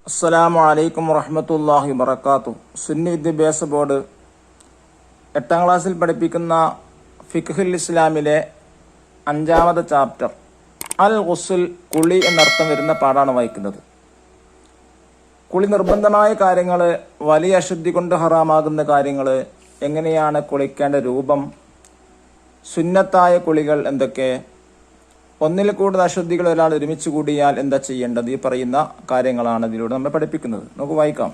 അസ്സലാമു അലൈക്കും വറഹ്മത്തുള്ളാഹി വബറകാതുഹു. സുന്നി വിദ്യാഭ്യാസ ബോർഡ് 8ാം ക്ലാസ്സിൽ പഠിപ്പിക്കുന്ന ഫിഖ്ഹുൽ ഇസ്ലാമിലെ 5ാമത്തെ ചാപ്റ്റർ അൽ ഗുസ്ൽ, കുളി എന്നർത്ഥം വരുന്ന പാഠാണ് വായിക്കുന്നത്. കുളി നിർബന്ധമായ കാര്യങ്ങൾ, വലിയ അശുദ്ധി കൊണ്ട് ഹറാമാകുന്ന കാര്യങ്ങൾ, എങ്ങനെയാണ് കുളിക്കേണ്ട രൂപം, സുന്നത്തായ കുളികൾ എന്തൊക്കെ, ഒന്നിൽ കൂടുതൽ അശുദ്ധികൾ ഒരാൾ ഒരുമിച്ച് കൂടിയാൽ എന്താ ചെയ്യേണ്ടത്, ഈ പറയുന്ന കാര്യങ്ങളാണ് ഇതിലൂടെ നമ്മൾ പഠിപ്പിക്കുന്നത്. നമുക്ക് വായിക്കാം.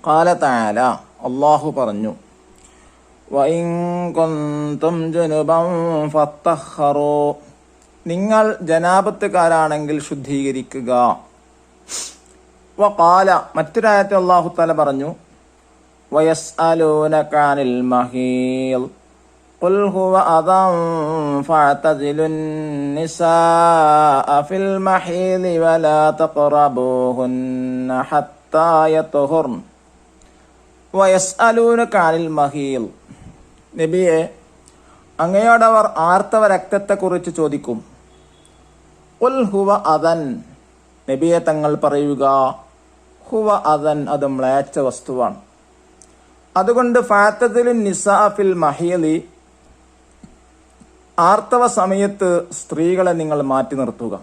ഖാല തആല, അല്ലാഹു പറഞ്ഞു, വഇൻ കുൻതും ജുനുബൻ ഫത്തഖറു, നിങ്ങൾ ജനാബത്തുകാരാണെങ്കിൽ ശുദ്ധീകരിക്കുക. വഖാല, മറ്റൊരായത്തിൽ അല്ലാഹു തആല പറഞ്ഞു, വയസ്അലൂനക അനിൽ മഹീൽ ഖുൽ ഹുവ അദൻ ഫഅതസിലുൻ നിസാഅ ഫിൽ മഹീൽ വലാ തഖറബൂഹുന്ന ഹത്താ യത്ഹുർന വയസ്അലൂനക അനിൽ മഹീൽ. നബിയെ, അങ്ങയോടവർ ആർത്തവ രക്തത്തെക്കുറിച്ച് ചോദിക്കും. ഖുൽ ഹുവ അദൻ, നബിയെ തങ്ങൾ പറയുക, ഹുവ അദൻ, അത് മ്ലേച്ഛ വസ്തുവാണ്. അതുകൊണ്ട് ഫഅതസിലുൻ നിസാഅ ഫിൽ മഹീലി, ആർത്തവ സമയത്ത് സ്ത്രീകളെ നിങ്ങൾ മാറ്റി നിർത്തുക.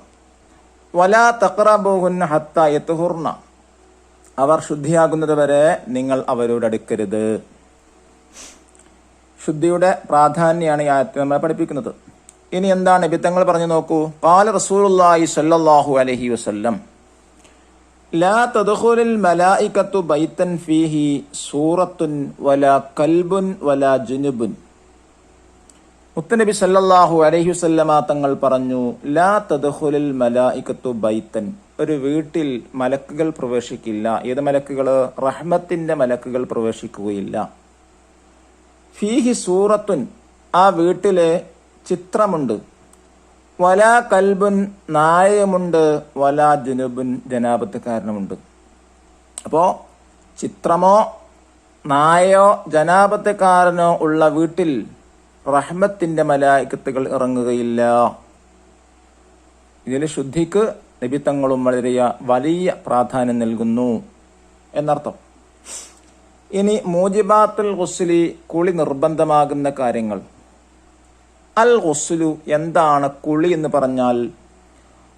വലാ തഖറബൂഹുന്ന ഹത്താ യത്ഹുർന, അവർ ശുദ്ധിയാകുന്നത് വരെ നിങ്ങൾ അവരോട് അടുക്കരുത്. ശുദ്ധിയുടെ പ്രാധാന്യമാണ് ഈ ആയത്തിൽ നമ്മളെ പഠിപ്പിക്കുന്നത്. ഇനി എന്താണ് നബി തങ്ങൾ പറഞ്ഞു നോക്കൂ. ഖാല റസൂലുള്ളാഹി സ്വല്ലല്ലാഹു അലൈഹി വസല്ലം, ലാ തദ്ഖുലുൽ മലായികത്തു ബൈതൻ ഫീഹി സൂറത്തുൻ വലാ കൽബുൻ വലാ ജുനുബുൻ. മുത്തനബി സല്ലല്ലാഹു അലൈഹി വസല്ലമ തങ്ങൾ പറഞ്ഞു, ലാ തദ്ഖുലുൽ മലായികത്തു ബൈതൻ, ഒരു വീട്ടിൽ മലക്കുകൾ പ്രവേശിക്കില്ല. ഏത് മലക്കുകൾ? റഹ്മത്തിന്റെ മലക്കുകൾ പ്രവേശിക്കുകയില്ല. ഫീഹി സൂറത്തുൻ, ആ വീട്ടിലെ ചിത്രമുണ്ട്. വലാ കൽബുൻ, നായമുണ്ട്. വലാ ജുനുബുൻ, ജനാപത്തുകാരനുമുണ്ട്. അപ്പോ ചിത്രമോ നായയോ ജനാപത്തുകാരനോ ഉള്ള വീട്ടിൽ റഹ്മത്തിന്റെ മലായികത്തുകൾ ഇറങ്ങുകയില്ല. ഇതിൽ ശുദ്ധിക്ക് നബി തങ്ങളും വളരെ വലിയ പ്രാധാന്യം നൽകുന്നു എന്നർത്ഥം. ഇനി മൂജിബാത്തുൽ ഗുസ്ലി, കുളി നിർബന്ധമാകുന്ന കാര്യങ്ങൾ. അൽ ഗുസ്ലു, എന്താണ് കുളി എന്ന് പറഞ്ഞാൽ?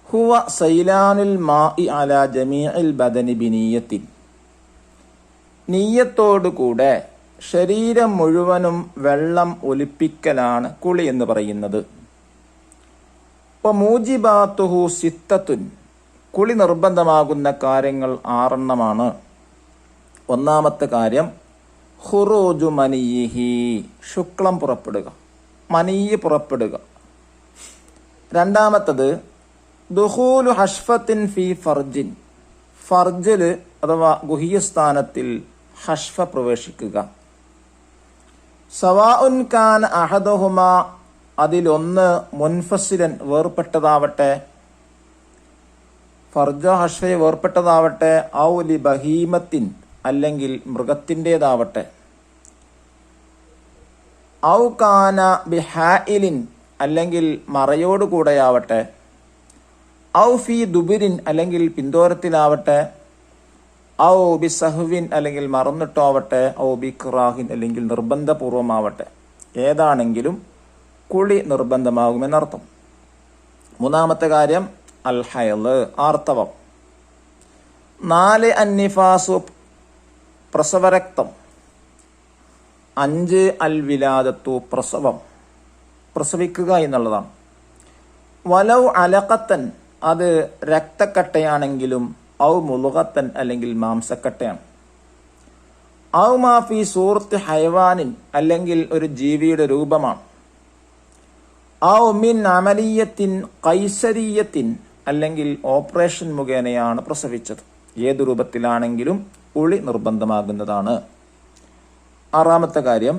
ഹുവ സൈലാനുൽ മാഇ അലാ ജമീഇൽ ബദനി ബിനിയ്യത്തിൻ, നിയ്യത്തോടുകൂടെ ശരീരം മുഴുവനും വെള്ളം ഒലിപ്പിക്കലാണ് കുളി എന്ന് പറയുന്നത്. മൂജിബാത്തുഹു സിത്തത്തുൻ, കുളി നിർബന്ധമാകുന്ന കാര്യങ്ങൾ 6 ഒന്നാമത്തെ കാര്യം ഖുറൂജു മനിയിഹി, ശുക്ലം പുറപ്പെടുക, മനീയ് പുറപ്പെടുക. രണ്ടാമത്തത് ദുഖൂലു ഹഷ്ഫത്തിൻ ഫി ഫർജിൻ, ഫർജില് അഥവാ ഗുഹ്യസ്ഥാനത്തിൽ ഹഷ്ഫ പ്രവേശിക്കുക. സവാഉൻ കാന അഹദുഹുമാ, അതിലൊന്ന് മുൻഫസിലൻ, വേർപെട്ടതാവട്ടെ, ഫർജോ ഹഷ്ഫയെ വേർപെട്ടതാവട്ടെ, ഔ ലി ബഹീമത്തിൻ, അല്ലെങ്കിൽ മൃഗത്തിൻ്റെതാവട്ടെ, ഔ കാന ബിഹായിലിൻ, അല്ലെങ്കിൽ മറയോടുകൂടെയാവട്ടെ, ഔ ഫി ദുബിരിൻ, അല്ലെങ്കിൽ പിന്തോരത്തിലാവട്ടെ, ഔ ബി സഹ്വിൻ, അല്ലെങ്കിൽ മറന്നിട്ടോ ആവട്ടെ, ഔ ബി ഖിറാഹിൻ, അല്ലെങ്കിൽ നിർബന്ധപൂർവമാവട്ടെ, ഏതാണെങ്കിലും കുളി നിർബന്ധമാകുമെന്നർത്ഥം. മൂന്നാമത്തെ കാര്യം അൽ ഹൈള്, ആർത്തവം. 4 അന്നിഫാസു, പ്രസവരക്തം. 5 അൽ വിലാദത്തു, പ്രസവം, പ്രസവിക്കുക എന്നുള്ളതാണ്. വലൗ അലഖത്തൻ, അത് രക്തക്കട്ടയാണെങ്കിലും, ഔ മുളുകത്തൻ, അല്ലെങ്കിൽ മാംസക്കട്ടയാണ്. ഔ മാഫി സൂറത്ത് ഹൈവാനിൻ, അല്ലെങ്കിൽ ഒരു ജീവിയുടെ രൂപമാണ്. ഔ മിൻ അമലിയത്തിൻ കൈസരിയത്തിൻ, അല്ലെങ്കിൽ ഓപ്പറേഷൻ മുഖേനയാണ് പ്രസവിച്ചത്. ഏതു രൂപത്തിലാണെങ്കിലും കുളി നിർബന്ധമാകുന്നതാണ്. 6ാമത്തെ കാര്യം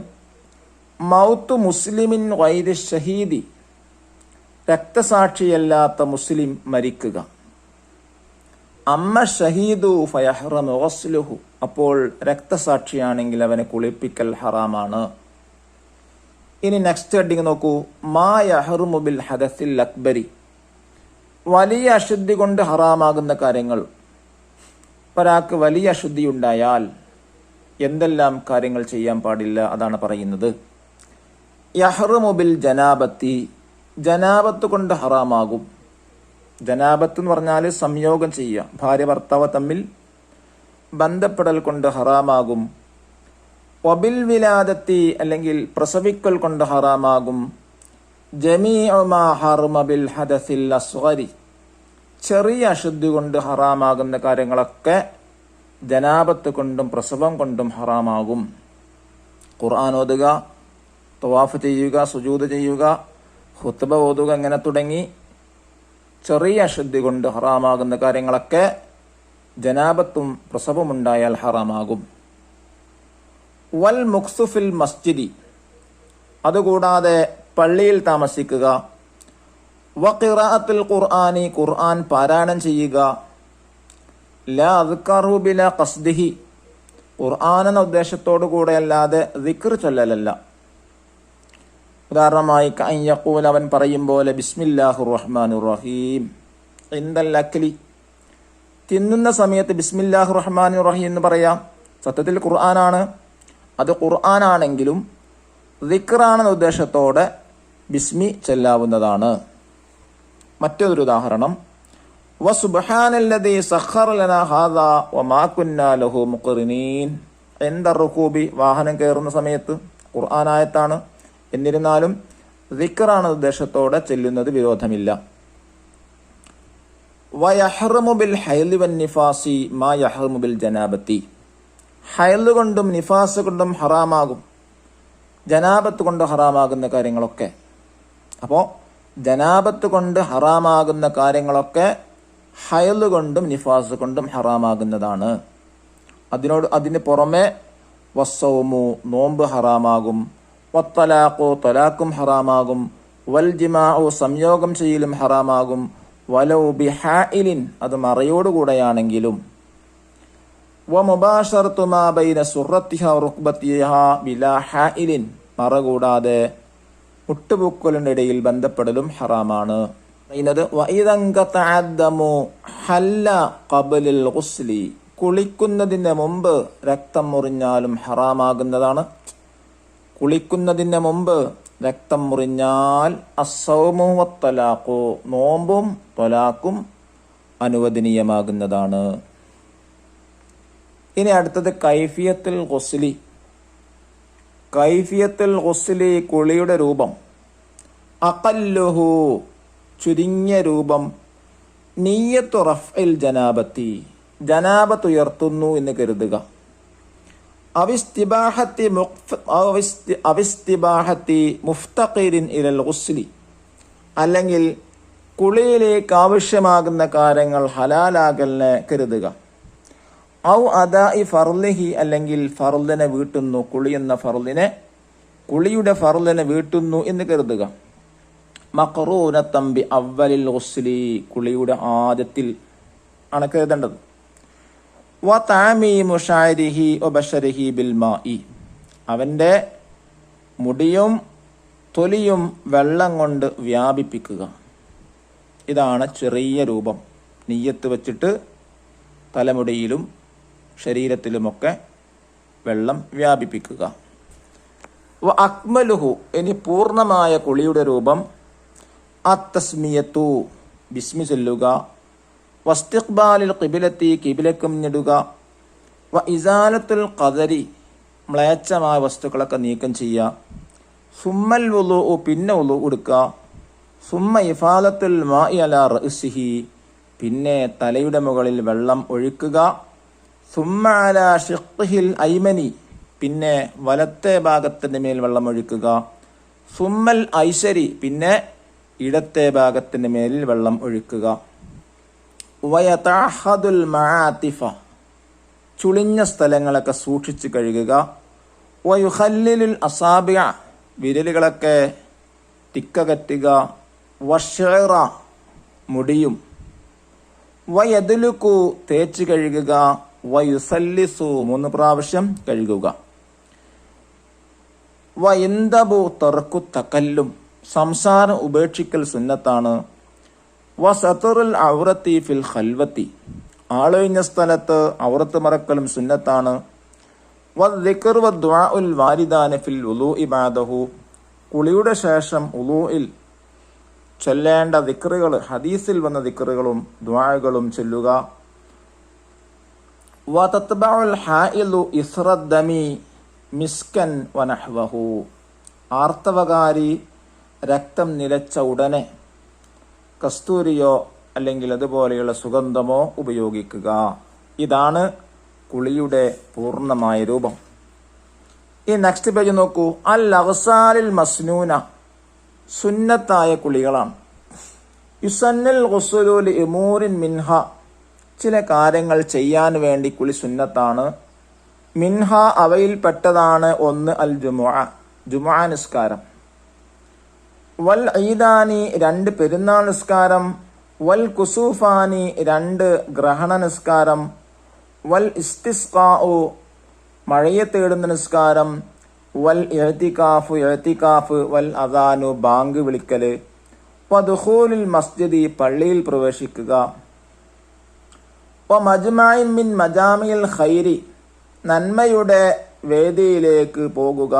മൗത്തു മുസ്ലിമിൻ ഗൈരി ഷഹീദി, രക്തസാക്ഷിയല്ലാത്ത മുസ്ലിം മരിക്കുക. അമ്മ ഷഹീദു ഫയഹ്റമു ഗസ്ലുഹു, അപ്പോൾ രക്തസാക്ഷിയാണെങ്കിൽ അവനെ കുളിപ്പിക്കൽ ഹറാമാണ്. ഇനി നെക്സ്റ്റ് ഹെഡിങ് നോക്കൂ. മാ യഹ്റുമു ബിൽ ഹദസിൽ അക്ബരി, വലിയ അശുദ്ധി കൊണ്ട് ഹറാമാകുന്ന കാര്യങ്ങൾ. ഒരാൾക്ക് വലിയ അശുദ്ധി ഉണ്ടായാൽ എന്തെല്ലാം കാര്യങ്ങൾ ചെയ്യാൻ പാടില്ല അതാണ് പറയുന്നത്. യഹ്റുമു ബിൽ ജനാബത്തി, ജനാബത്ത് കൊണ്ട് ഹറാമാകും. ജനാബത്ത് എന്ന് പറഞ്ഞാൽ സംയോഗം ചെയ്യുക, ഭാര്യ ഭർത്താവ് തമ്മിൽ ബന്ധപ്പെടൽ കൊണ്ട് ഹറാമാകും. വബിൽ വിലാദത്തി, അല്ലെങ്കിൽ പ്രസവിക്കൽ കൊണ്ട് ഹറാമാകും. ജമീഉ മാ ഹറമ ബിൽ ഹദസിൽ അസ്ഗരി, ചെറിയ അശുദ്ധി കൊണ്ട് ഹറാമാകുന്ന കാര്യങ്ങളൊക്കെ ജനാബത്ത് കൊണ്ടും പ്രസവം കൊണ്ടും ഹറാമാകും. ഖുർആൻ ഓതുക, തവാഫ് ചെയ്യുക, സുജൂദ് ചെയ്യുക, ഖുത്ബ ഓതുക, അങ്ങനെ തുടങ്ങി ചെറിയ അശുദ്ധി കൊണ്ട് ഹറാമാകുന്ന കാര്യങ്ങളൊക്കെ ജനാബത്തും പ്രസവം ഉണ്ടായാൽ ഹറാമാകും. വൽ മുക്സുഫിൽ മസ്ജിദി, അതുകൂടാതെ പള്ളിയിൽ താമസിക്കുക. വഖിറാഅത്തുൽ ഖുർആനി, ഖുർആൻ പാരായണം ചെയ്യുക. ലാ അദ്കറു ബിലാ ഖസ്ദിഹി, ഖുർആൻ എന്ന ഉദ്ദേശത്തോടു കൂടെ അല്ലാതെ ദിക്ർ ചൊല്ലലല്ല. ഉദാഹരണമായി കഅൻ യഖൂൽ, അവൻ പറയും പോലെ ബിസ്മില്ലാഹിർ റഹ്മാനിർ റഹീം ഇൻദൽ അക്ലി, തിന്നുന്ന സമയത്ത് ബിസ്മില്ലാഹിർ റഹ്മാനിർ റഹീം എന്ന് പറയാം. സത്യത്തിൽ ഖുർആനാണ്, അത് ഖുർആനാണെങ്കിലും ദിക്റാണെന്ന ഉദ്ദേശത്തോടെ ബിസ്മി ചെല്ലാവുന്നതാണ്. മറ്റൊരു ഉദാഹരണം, വസുബ്ഹാനല്ലദീ സഖറ ലനാ ഹാദാ വമാ കുന്നാ ലഹു മുഖ്റിനീൻ. എന്ത റുകൂബി, വാഹനം കയറുന്ന സമയത്ത്, ഖുർആനായത്താണ്, എന്നിരുന്നാലും ദിക്റാണ് ഉദ്ദേശത്തോടെ ചെല്ലുന്നത് വിരോധമില്ല. വയഹ്റമു ബിൽ ഹൈലി വൻ നിഫാസി മാ യഹ്റമു ബിൽ ജനാബത്തി, ഹൈല് കൊണ്ടും നിഫാസ് കൊണ്ടും ഹറാമാകും, ജനാബത്ത് കൊണ്ട് ഹറാമാകുന്ന കാര്യങ്ങളൊക്കെ. അപ്പോൾ ജനാബത്ത് കൊണ്ട് ഹറാമാകുന്ന കാര്യങ്ങളൊക്കെ ഹൈല് കൊണ്ടും നിഫാസ് കൊണ്ടും ഹറാമാകുന്നതാണ്. അതിന് പുറമെ വസ്സൗമു, നോമ്പ് ഹറാമാകും. വത്തലാഖു, തലാഖും ഹറാമാകും. വൽ ജിമാഉ, സംയോഗം ചെയ്യലും ഹറാമാകും. വലൗ ബിഹായിലിൻ, അത് മറയോടുകൂടെയാണെങ്കിലും. വമുബാശറത്തു മാ ബൈന സുറത്തിഹാ റുക്ബത്തിഹാ ബിലാ ഹായിലിൻ, മറ കൂടാതെ മുട്ടുപൂക്കലിന്റെ ഇടയിൽ ബന്ധപ്പെടലും ഹറാമാണ്. കുളിക്കുന്നതിന് മുമ്പ് രക്തം മുറിഞ്ഞാലും ഹറാമാകുന്നതാണ്. കുളിക്കുന്നതിന് മുമ്പ് രക്തം മുറിഞ്ഞാൽ അസ്സൗമു വത്തലാഖു, നോമ്പും ത്വലാഖും അനുവദനീയമാകുന്നതാണ്. ഇനി അടുത്തത് കൈഫിയത്തുൽ ഗുസ്ലി. കൈഫിയത്തുൽ ഗുസ്ലി, കുളിയുടെ രൂപം. അഖല്ലുഹു, ചുരുങ്ങിയ രൂപം. നിയ്യത്തു റഫ്ഇൽ ജനാബത്തി, ജനാബത്ത് ഉയർത്തുന്നു എന്ന് കരുതുക. അവിസ്തിബാഹത്തി മുഫ്തഖിരിൻ ഇലൽ ഗുസ്ലി, അല്ലെങ്കിൽ കുളിയിലേക്ക് ആവശ്യമാകുന്ന കാര്യങ്ങൾ ഹലാലാകലിനെ കരുതുക. ഔ അദാഇ ഫർളിഹി, അല്ലെങ്കിൽ ഫർളിനെ വീട്ടുന്നു, കുളി എന്ന ഫർളിനെ, കുളിയുടെ ഫർളിനെ വീട്ടുന്നു എന്ന് കരുതുക. മഖറൂനത്തൻ ബി അവ്വലിൽ ഗുസ്ലി, കുളിയുടെ ആദ്യത്തിൽ ആണ് കരുതേണ്ടത്. വ തഅമീമു ശഅരിഹി വ ബശരിഹി ബിൽ മാഇ, അവന്റെ മുടിയും തൊലിയും വെള്ളം കൊണ്ട് വ്യാപിപ്പിക്കുക. ഇതാണ് ചെറിയ രൂപം. നിയ്യത്ത് വെച്ചിട്ട് തലമുടിയിലും ശരീരത്തിലുമൊക്കെ വെള്ളം വ്യാപിപ്പിക്കുക. വ അക്മലുഹു, ഇനി പൂർണ്ണമായ കുളിയുടെ രൂപം. അത്തസ്മിയത്തു, ബിസ്മി ചൊല്ലുക. വസ്തിഖ്ബാലിൽ ഖിബിലത്തി, കിബിലക്കും ഞെടുക. വ ഇസാലത്തുൽ ഖദരി, മ്ലേച്ഛമായ വസ്തുക്കളൊക്കെ നീക്കം ചെയ്യുക. സുമ്മൽ വുളു, പിന്നെ വുളു എടുക്കുക. സുമ്മ ഇഫാലത്തുൽ മാഇ അലാ റഅ്സിഹി, പിന്നെ തലയുടെ മുകളിൽ വെള്ളം ഒഴിക്കുക. സുമ്മ അലാ ഷിഖ്ഹിൽ ഐമനി, പിന്നെ വലത്തെ ഭാഗത്തിന്റെ മേൽ വെള്ളം ഒഴിക്കുക. സുമ്മൽ ഐശരി, പിന്നെ ഇടത്തെ ഭാഗത്തിന്റെ മേലിൽ വെള്ളം ഒഴിക്കുക. വയതഅഹദുൽ മആതിഫ, ചുളിഞ്ഞ സ്ഥലങ്ങളൊക്കെ സൂക്ഷിച്ച് കഴുകുക. വയുഖല്ലിലുൽ അസാബിഅ, വിരലുകളൊക്കെ തിക്കകറ്റുക. വശഅറ, മുടിയും. വയദ്ലുകു, തേച്ച് കഴുകുക. വയുസല്ലിസു, 3 പ്രാവശ്യം കഴുകുക. വയന്തബു തർക്കു തകല്ലും, സംസാരം ഉപേക്ഷിക്കൽ സുന്നത്താണ്. വസതറുൽ ഔറത്തി ഫിൽ ഖൽവത്തി, ആളൊഴിഞ്ഞ സ്ഥലത്ത് ഔറത്ത് മറക്കലും സുന്നത്താണ്. വദ്ദിക്ർ വദ്ദുആഉൽ വാരിദാന ഫിൽ വുളൂഇ ബഅദഹു, കുളിയുടെ ശേഷം വുളൂഇൽ ചൊല്ലേണ്ട ദിക്റുകൾ, ഹദീസിൽ വന്ന ദിക്റുകളും ദുആകളും ചൊല്ലുക. വതത്ബഉൽ ഹായിലു ഇസ്റദ്ദമി മിസ്കൻ വനഹ്വഹു, ആർത്തവകാരി രക്തം നിലച്ച ഉടനെ കസ്തൂരിയോ അല്ലെങ്കിൽ അതുപോലെയുള്ള സുഗന്ധമോ ഉപയോഗിക്കുക. ഇതാണ് കുളിയുടെ പൂർണ്ണമായ രൂപം. ഈ നെക്സ്റ്റ് പേജ് നോക്കൂ. അൽ അഗ്സാലിൽ മസ്നൂന, സുന്നത്തായ കുളികളാണ്. യുസന്നൽ ഗുസ്ലു ലിഉമൂരിൻ മിൻഹ, ചില കാര്യങ്ങൾ ചെയ്യാൻ വേണ്ടി കുളി സുന്നത്താണ്. മിൻഹ, അവയിൽപ്പെട്ടതാണ് ഒന്ന് അൽ ജുമുഅ, ജുമുഅ നിസ്കാരം. വൽ ഈദാനി, രണ്ട് പെരുന്നാൾ നിസ്കാരം. വൽ കുസൂഫാനി, രണ്ട് ഗ്രഹണ നിസ്കാരം. വൽ ഇസ്തിസ്ഖാഉ, മഴയെ തേടുന്ന നിസ്കാരം. വൽ ഇഅ്തികാഫു, ഇഅ്തികാഫ്. വൽ അദാനു, ബാങ്ക് വിളിക്കല്. വദുഖൂലുൽ മസ്ജിദി, പള്ളിയിൽ പ്രവേശിക്കുക. വമജ്മഇൻ മിൻ മജാമിൽ ഖൈരി, നന്മയുടെ വേദിയിലേക്ക് പോകുക.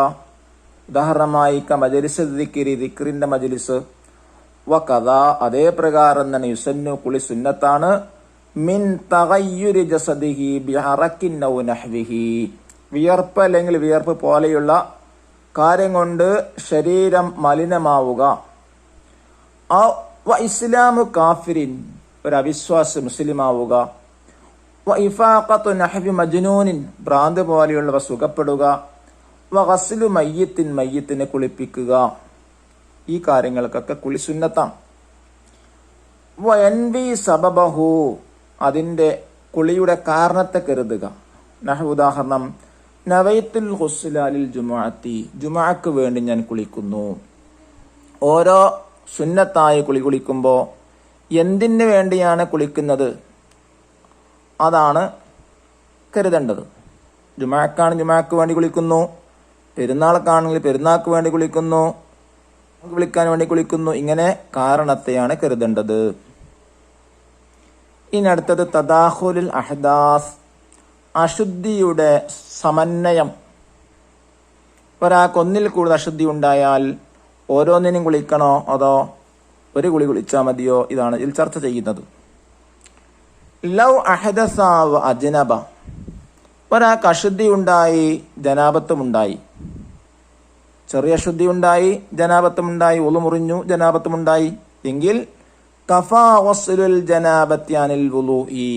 ഉദാഹരണമായി മജ്ലിസ് ദിക്രി, ദിക്റിന്റെ മജ്ലിസ്. വകദാ, അതേ പ്രകാരം തന്നെ യുസന്നു, കുളി സുന്നത്താണ്. മിൻ തഗയ്യുരി ജസദിഹി ബിഹറക്കിൻ ഔ നഹ്വിഹി, വിയർപ്പ് അല്ലെങ്കിൽ വിയർപ്പ് പോലെയുള്ള കാര്യം കൊണ്ട് ശരീരം മലിനമാവുക. വ ഇസ്ലാമു കാഫിരിൻ, ഒരു അവിശ്വാസി മുസ്ലിമാവുക. വ ഇഫാഖത്തു നഹ്വി മജ്നൂനിൻ, ഭ്രാന്ത് പോലെയുള്ളവ സുഖപ്പെടുക. വ ഗസ്ലു മയ്യിത്തിൻ, മയ്യിത്തിനെ കുളിപ്പിക്കുക. ഈ കാര്യങ്ങൾക്കൊക്കെ കുളി സുന്നത്താണ്. വ യൻവി സബബഹു, അതിന്റെ കുളിയുടെ കാരണത്തെ കരുതുക. നഹ്വ, ഉദാഹരണം നവൈത്തുൽ ഗുസ്ല ലിൽ ജുമുഅത്തി, ജുമുഅക്ക് വേണ്ടി ഞാൻ കുളിക്കുന്നു. ഓരോ സുന്നത്തായ കുളി കുളിക്കുമ്പോൾ എന്തിനു വേണ്ടിയാണ് കുളിക്കുന്നത് അതാണ് കരുതേണ്ടത്. ജുമുഅക്കാണ് ജുമുഅക്ക് വേണ്ടി കുളിക്കുന്നു, പെരുന്നാൾക്കാണെങ്കിൽ പെരുന്നാൾക്ക് വേണ്ടി കുളിക്കുന്നു, വിളിക്കാൻ വേണ്ടി കുളിക്കുന്നു. ഇങ്ങനെ കാരണത്തെയാണ് കരുതേണ്ടത്. ഇനി അടുത്തത് തദാഖുലുൽ അഹ്ദാസ്, അശുദ്ധിയുടെ സമന്വയം. ഒരാൾക്ക് ഒന്നിൽ കൂടുതൽ അശുദ്ധി ഉണ്ടായാൽ ഓരോന്നിനും കുളിക്കണോ അതോ ഒരു കുളി കുളിച്ചാൽ മതിയോ, ഇതാണ് ഇതിൽ ചർച്ച ചെയ്യുന്നത്. ലൗ അഹദസ വ അജ്നബ, ഒരാൾക്ക് അശുദ്ധി ഉണ്ടായി ജനാബത്തും ഉണ്ടായി, ചെറിയ അശുദ്ധി ഉണ്ടായി ജനാബത്തും ഉണ്ടായി, ഉളു മുറിഞ്ഞു ജനാബത്തും ഉണ്ടായി എങ്കിൽ കഫാ വസ്ലുൽ ജനാബത്തി അനിൽ വുളൂഇ,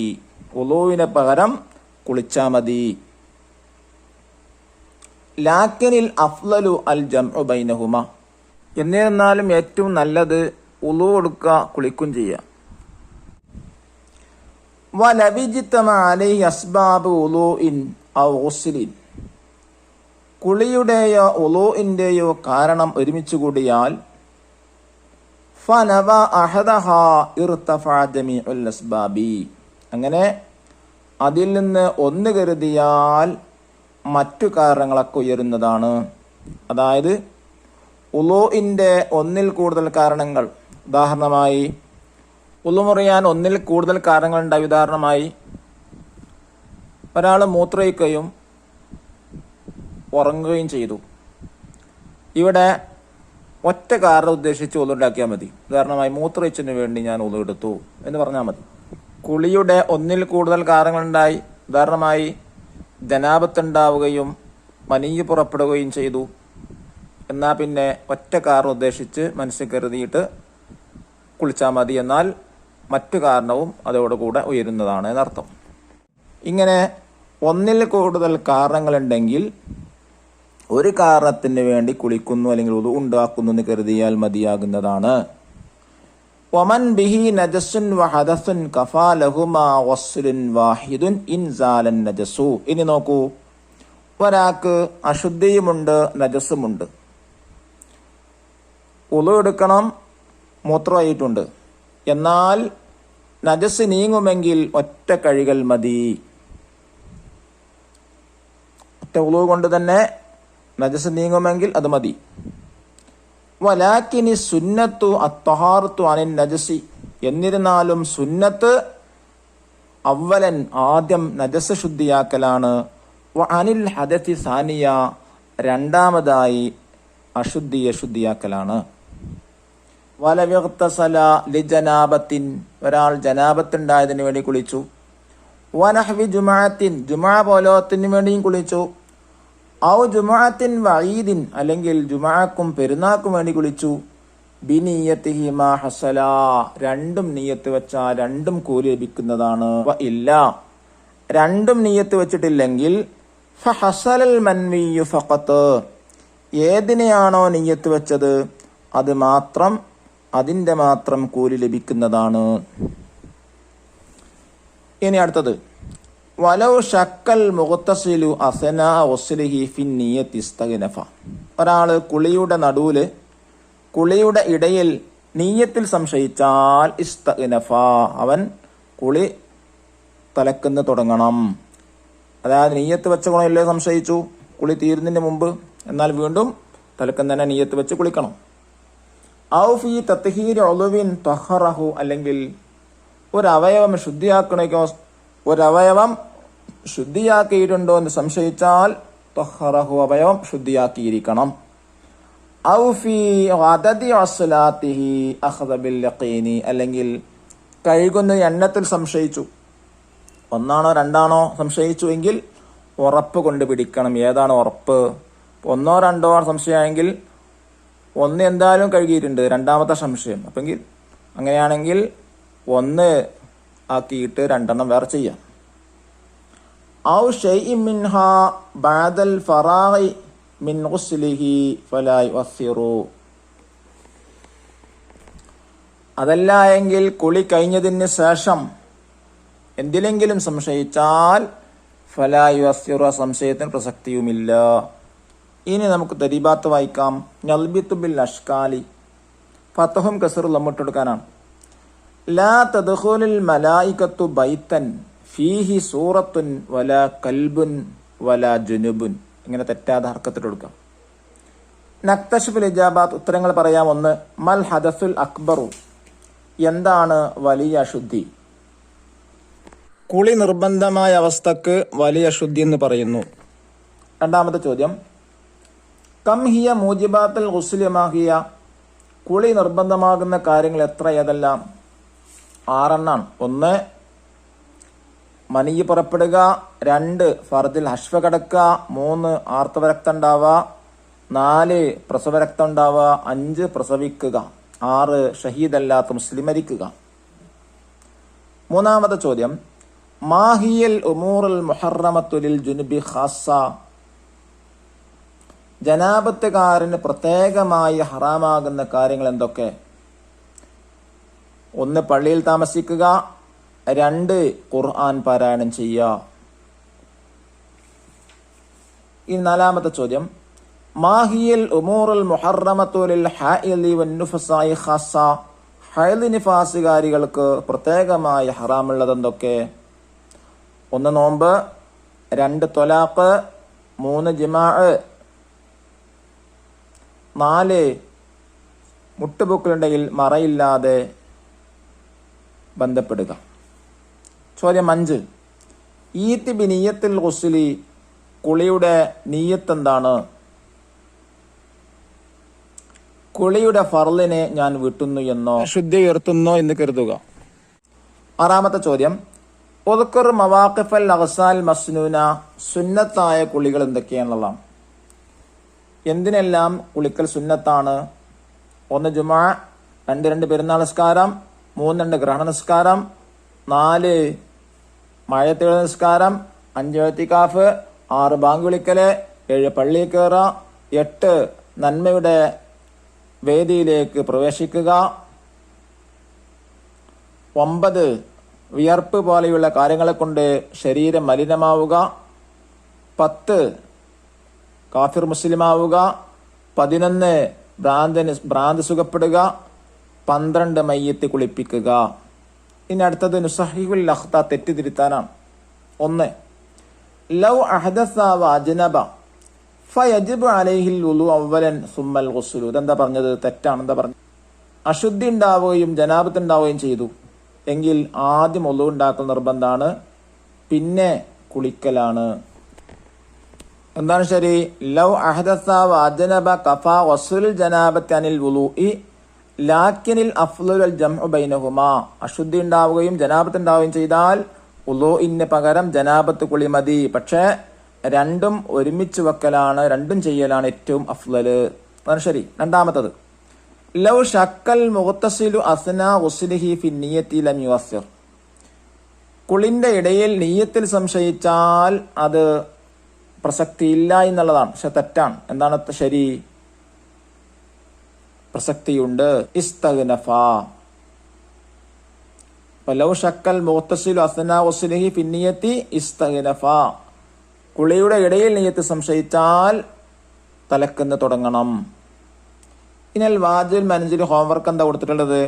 വുളൂവിന് പകരം കുളിച്ചാ മതി. ലാക്കിനിൽ അഫ്ളലു അൽ ജംഉ ബൈനഹുമ, എന്നിരുന്നാലും ഏറ്റവും നല്ലത് ഉളു എടുക്കുക, കുളിക്കും ചെയ്യാം. വലവിജിത്തമ അലൈഹി അസ്ബാബ് ഉളൂഇൻ ഔ ഗുസ്ലിൻ, കുളിയുടെയോ ഉളൂഇന്റെയോ കാരണം ഒരുമിച്ച് കൂടിയാൽ ഫനവ അഹദഹാ ഇർതഫഅ ജമീഉൽ അസ്ബാബി, അങ്ങനെ അതിൽ നിന്ന് ഒന്ന് കരുതിയാൽ മറ്റു കാരണങ്ങളൊക്കെ ഉയരുന്നതാണ്. അതായത് ഉളൂഇന്റെ ഒന്നിൽ കൂടുതൽ കാരണങ്ങൾ, ഉദാഹരണമായി ഉളു മുറിയാൻ ഒന്നിൽ കൂടുതൽ കാരണങ്ങളുണ്ടായി. ഉദാഹരണമായി ഒരാൾ മൂത്രയിക്കുകയും ഉറങ്ങുകയും ചെയ്തു. ഇവിടെ ഒറ്റ കാരണം ഉദ്ദേശിച്ച് ഉളു ഉണ്ടാക്കിയാൽ മതി. ഉദാഹരണമായി മൂത്രയിച്ചതിന് വേണ്ടി ഞാൻ ഉളു എടുത്തു എന്ന് പറഞ്ഞാൽ മതി. കുളിയുടെ ഒന്നിൽ കൂടുതൽ കാരണങ്ങളുണ്ടായി. ഉദാഹരണമായി ജനാബത്തുണ്ടാവുകയും മനീയ് പുറപ്പെടുകയും ചെയ്തു. എന്നാൽ പിന്നെ ഒറ്റ കാരണം ഉദ്ദേശിച്ച് മനസ്സിൽ കരുതിയിട്ട് കുളിച്ചാൽ മതി. എന്നാൽ മറ്റു കാരണവും അതോടുകൂടെ ഉയരുന്നതാണ് എന്നർത്ഥം. ഇങ്ങനെ ഒന്നിൽ കൂടുതൽ കാരണങ്ങളുണ്ടെങ്കിൽ ഒരു കാരണത്തിന് വേണ്ടി കുളിക്കുന്നു അല്ലെങ്കിൽ ഉളു ഉണ്ടാക്കുന്നു എന്ന് കരുതിയാൽ മതിയാകുന്നതാണ്. വമൻ ബിഹി നജസുൻ വഹദസുൻ കഫാ ലഹുമാ വസ്ലുൻ വാഹിദുൻ ഇൻസാലൻ നജസു. ഇനി നോക്കൂ, ഒരാൾക്ക് അശുദ്ധിയുമുണ്ട് നജസുമുണ്ട്. ഉളു എടുക്കണം, മൂത്രമായിട്ടുണ്ട്. എന്നാൽ നജസ് നീങ്ങുമെങ്കിൽ ഒറ്റ കഴുകൽ മതി. ഒറ്റ ഉളു കൊണ്ട് തന്നെ നജസ് നീങ്ങുമെങ്കിൽ അത് മതി. വലാക്കിനി സുന്നത്തു അത്തഹാറത്തു അനിൻ നജസി, എന്നിരുന്നാലും സുന്നത്ത് അവലൻ ആദ്യം നജസ് ശുദ്ധിയാക്കലാണ്. വ അനിൽ ഹദസി സാനിയ രണ്ടാമതായി അശുദ്ധിയെ ശുദ്ധിയാക്കലാണ്. വലവ്യഗ്തസല ലിജനാബത്തിൻ ഒരാൾ ജനാബത്തുണ്ടായതിനു വേണ്ടി കുളിച്ചു. വനഹ്വി ജുമാഅത്തിൻ ജുമാ പോലോത്തിന് വേണ്ടിയും കുളിച്ചു. ഔ ജുമാഅത്തിൻ വഈദിൻ അല്ലെങ്കിൽ ജുമാഅക്കും പെരുന്നാക്കും വേണ്ടി കുളിച്ചു. ബിനിയത്തിഹി മാ ഹസല രണ്ടും നിയ്യത്ത് വെച്ചാൽ രണ്ടും കൂലി ലഭിക്കുന്നതാണ്. വ ഇല്ല രണ്ടും നിയ്യത്ത് വെച്ചിട്ടില്ലെങ്കിൽ ഫഹസലൽ മൻവിയു ഫഖത്ത് ഏതിനെയാണോ നിയ്യത്ത് വെച്ചത് അത് മാത്രം അതിൻ്റെ മാത്രം കൂലി ലഭിക്കുന്നതാണ്. ഇനി അടുത്തത് വലൗ ഷക്കൽ മുഗ്തസിലു അസനാ ഗുസ്ലിഹി ഫിൻ നിയ്യത്തി ഇസ്തഗ്നഫ ഒരാൾ കുളിയുടെ നടുവില് കുളിയുടെ ഇടയിൽ നീയത്തിൽ സംശയിച്ചാൽ ഇസ്തഗ്നഫ അവൻ കുളി തലക്കുന്ന് തുടങ്ങണം. അതായത് നീയത്ത് വെച്ച ഗുണമില്ലേ സംശയിച്ചു കുളി തീരുന്നതിന് മുമ്പ്, എന്നാൽ വീണ്ടും തലക്കുന്ന് തന്നെ നീയത്ത് വെച്ച് കുളിക്കണം. ഔ ഫീ തത്ഹീരി ഉളുവിൻ തഹറഹു അല്ലെങ്കിൽ ഒരവയവം ശുദ്ധിയാക്കണോ ഒരവയവം ശുദ്ധിയാക്കിയിട്ടുണ്ടോ എന്ന് സംശയിച്ചാൽ തഹറഹു അവയവം ശുദ്ധിയാക്കിയിരിക്കണം. ഔ ഫീ അദദി അസ്ലാത്തിഹി അഖദ ബിൽ യഖീനി അല്ലെങ്കിൽ കഴുകുന്ന എണ്ണത്തിൽ സംശയിച്ചു, ഒന്നാണോ രണ്ടാണോ സംശയിച്ചു എങ്കിൽ ഉറപ്പ് കൊണ്ട് പിടിക്കണം. ഏതാണ് ഉറപ്പ്? ഒന്നോ രണ്ടോ സംശയമാണെങ്കിൽ ഒന്ന് എന്തായാലും കഴുകിയിട്ടുണ്ട്, രണ്ടാമത്തെ സംശയം അപ്പെങ്കിൽ അങ്ങനെയാണെങ്കിൽ ഒന്ന് ആക്കിയിട്ട് രണ്ടെണ്ണം വേറെ ചെയ്യാം. ഔ ഷൈഇൻ മിൻഹാ ബഅദൽ ഫറാഗി മിൻ ഗുസ്ലിഹി ഫലാ യുഅസ്സിറു അതല്ല എങ്കിൽ കുളി കഴിഞ്ഞതിന് ശേഷം എന്തിലെങ്കിലും സംശയിച്ചാൽ ഫലാ യുഅസ്സിറു സംശയത്തിന് പ്രസക്തിയുമില്ല. ഇനി നമുക്ക് തരീബാത്ത് വായിക്കാം. നൽബിത്തു ബിൽ അഷ്കാലി ഫതഹും കസറും ലമ്മിട്ടെടുക്കാനാണ്. ലാ തദ്ഖുലുൽ മലായികത്തു ബൈതൻ ഫീഹി സൂറത്തുൻ വലാ കൽബുൻ വലാ ജുനുബുൻ ഇങ്ങനെ തെറ്റാതെ ഹർക്കത്തിട്ട് കൊടുക്കാം. നക്തശ്ഫുൽ ഇജാബാത്ത് ഉത്തരങ്ങൾ പറയാം. ഒന്ന്, മൽ ഹദസുൽ അക്ബറു എന്താണ് വലിയ അശുദ്ധി? കുളി നിർബന്ധമായ അവസ്ഥക്ക് വലിയ അശുദ്ധി എന്ന് പറയുന്നു. രണ്ടാമത്തെ ചോദ്യം, കം ഹിയ മൂജിബാത്തുൽ ഗുസ്ലി മാഹിയ കുളി നിർബന്ധമാകുന്ന കാര്യങ്ങൾ എത്ര ഏതെല്ലാം? 6 എണ്ണാണ്. 1 മനിയ് പുറപ്പെടുക, 2 ഫർദിൽ ഹഷ്ഫ കടക്കുക, 3 ആർത്തവരക്തം ഉണ്ടാവുക, 4 പ്രസവരക്തം ഉണ്ടാവുക, 5 പ്രസവിക്കുക, 6 ഷഹീദല്ലാത്ത മുസ്ലിം മരിക്കുക. മൂന്നാമത്തെ ചോദ്യം, മാഹിയൽ ഉമൂറുൽ മുഹറമത്തു ലിൽ ജുനുബി ഖാസ്സ ജനാപത്തുകാരന് പ്രത്യേകമായി ഹറാമാകുന്ന കാര്യങ്ങൾ എന്തൊക്കെ? 1 പള്ളിയിൽ താമസിക്കുക, 2 ഖുർആൻ പാരായണം ചെയ്യുക. ഇനി നാലാമത്തെ ചോദ്യം, മാഹിയൽ ഉമൂറുൽ മുഹറമത്തു ലിൽ ഹായിലി വന്നുഫസായി ഖാസ്സ ഹൈദ് നിഫാസുകാരികൾക്ക് പ്രത്യേകമായി ഹറാമുള്ളത് എന്തൊക്കെ? 1 നോമ്പ്, 2 ത്വലാഖ്, 3 ജിമാഅ്, 4 മുട്ടുപൊക്കലുണ്ടെങ്കിൽ മറയില്ലാതെ ബന്ധപ്പെടുക. ചോദ്യം 5, ഈത്തി ബി നിയ്യത്തുൽ ഗുസ്ലി കുളിയുടെ നിയ്യത്ത് എന്താണ്? കുളിയുടെ ഫർളിനെ ഞാൻ വീട്ടുന്നു എന്നോ ശുദ്ധി ഉയർത്തുന്നോ എന്ന് കരുതുക. ആറാമത്തെ ചോദ്യം, ഉദ്കുർ മവാഖിഫൽ അഗ്സാൽ മസ്നൂന സുന്നത്തായ കുളികൾ എന്തൊക്കെയാണെന്നുള്ളതാണ്. എന്തിനെല്ലാം കുളിക്കൽ സുന്നത്താണ്? 1 ജുമാ, 2 പെരുന്നാൾ നിസ്കാരം, 3 ഗ്രഹണ നിസ്കാരം, 4 മഴയത്തേഴ് നിസ്കാരം, 5 എഴുത്തിക്കാഫ്, 6 ബാങ്ക് വിളിക്കല്, 7 പള്ളിയിൽ കയറുക, 8 നന്മയുടെ വേദിയിലേക്ക് പ്രവേശിക്കുക, 9 വിയർപ്പ് പോലെയുള്ള കാര്യങ്ങളെ കൊണ്ട് ശരീരം മലിനമാവുക, 10 കാഫിർ മുസ്ലിമാവുക, 11 ഭ്രാന്ത് സുഖപ്പെടുക, 12 മയ്യത്ത് കുളിപ്പിക്കുക. ഇനി അടുത്തത് നുസഹിഹുൽ അഖ്ത തെറ്റിതിരുത്താനാണ്. 1 ലൗ അഹദസ വഅജ്നബ ഫയജിബു അലൈഹിൽ വുളു അവ്വലൻ സുമ്മൽ ഗുസ്ലു. ഇതെന്താ പറഞ്ഞത്? തെറ്റാണ്. എന്താ പറഞ്ഞത്? അശുദ്ധി ഉണ്ടാവുകയും ജനാബത്ത് ഉണ്ടാവുകയും ചെയ്തു, എങ്കിൽ ആദ്യം ഒളു ഉണ്ടാക്കൽ നിർബന്ധമാണ്, പിന്നെ കുളിക്കലാണ്. എന്താണ് ശരി? ലൗ അഹദസ വഅജ്നബ കഫാ വസ്ലുൽ ജനാബത്തി അനിൽ വുളൂഇ ലാക്കിനിൽ അഫ്ളു അൽ ജംഉ ബൈനഹുമാ. അശുദ്ധി ഉണ്ടാവുകയും ജനാബത്ത് ഉണ്ടാവുകയും ചെയ്താൽ വുളൂഇന് പകരം ജനാബത്ത് കുളി മതി. പക്ഷേ രണ്ടും ഒരുമിച്ച് വെക്കലാണ്, രണ്ടും ചെയ്യലാണ് ഏറ്റവും അഫ്ളല്. അതാണ് ശരി. രണ്ടാമത്തത്, ലൗ ഷക്കൽ മുഗ്തസിലു അസ്നാ ഗുസ്ലിഹി ഫി നിയ്യത്തി ലം യുഅസ്സിർ. കുളിന്റെ ഇടയിൽ നിയ്യത്തിൽ സംശയിച്ചാൽ അത് പ്രസക്തിയില്ല എന്നുള്ളതാണ്. പക്ഷെ തെറ്റാണ്. എന്താണ് ശരി? പ്രസക്തിയുണ്ട്. ഇസ്തഗ്നഫ. ലൗ ഷക്കൽ മുഗ്തസിലു അസ്നാ ഗുസ്ലിഹി ഫി നിയ്യത്തി ഇസ്തഗ്നഫ. കുളിയുടെ ഇടയിൽ നിയ്യത്ത് സംശയിച്ചാൽ തലക്കെന്ന് തുടങ്ങണം. ഇനൽ വാജിൽ മനസ്സിൽ ഹോംവർക്ക് എന്താ കൊടുത്തിട്ടുള്ളത്?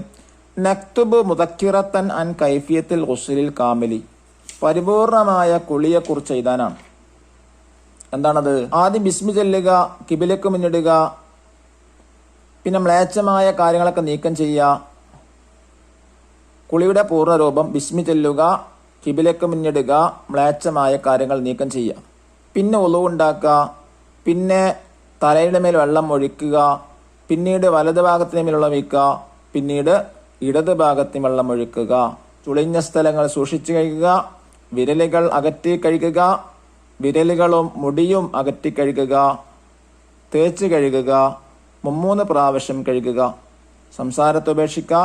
നക്തുബ് മുദക്കിറത്തൻ അൻ കൈഫിയത്തിൽ ഗുസ്ലിൽ കാമിലി. പരിപൂർണമായ കുളിയെക്കുറിച്ച് എഴുതാനാണ്. എന്താണത്? ആദ്യം ബിസ്മി ചൊല്ലുക, കിബിലക്ക് മുന്നിടുക, പിന്നെ മ്ലേച്ഛമായ കാര്യങ്ങളൊക്കെ നീക്കം ചെയ്യുക. കുളിയുടെ പൂർണ്ണരൂപം ബിസ്മി ചൊല്ലുക, കിബിലക്ക് മുന്നിടുക, മ്ലേച്ഛമായ കാര്യങ്ങൾ നീക്കം ചെയ്യുക, പിന്നെ ഉളു ഉണ്ടാക്കുക, പിന്നെ തലയുടെ മേൽ വെള്ളം ഒഴിക്കുക, പിന്നീട് വലത് ഭാഗത്തിന് മേൽ വെള്ളം ഒഴിക്കുക, പിന്നീട് ഇടത് ഭാഗത്തിന് വെള്ളം ഒഴിക്കുക. ചുളിഞ്ഞ സ്ഥലങ്ങൾ സൂക്ഷിച്ചു കഴുകുക, വിരലുകൾ അകറ്റി കഴുകുക, വിരലുകളും മുടിയും അകറ്റി കഴുകുക, തേച്ച് കഴുകുക, 3 പ്രാവശ്യം കഴുകുക, സംസാരത്തെ ഉപേക്ഷിക്കുക,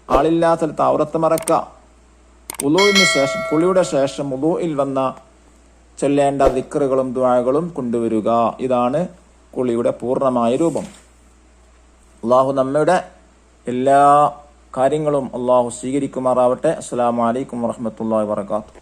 ആളില്ലാത്ത സ്ഥലത്ത് ഔറത്ത് മറക്കുക. ഉളൂഇന് ശേഷം, കുളിയുടെ ശേഷം ഉളൂഇൽ വന്ന ചൊല്ലേണ്ട ദിക്റുകളും ദുആകളും കൊണ്ടുവരിക. ഇതാണ് കുളിയുടെ പൂർണ്ണമായ രൂപം. അള്ളാഹു നമ്മയുടെ എല്ലാ കാര്യങ്ങളും അള്ളാഹു സ്വീകരിക്കുമാറാവട്ടെ. അസ്സലാമു അലൈക്കും വറഹ്മത്തുള്ളാഹി വബറകാതുഹു.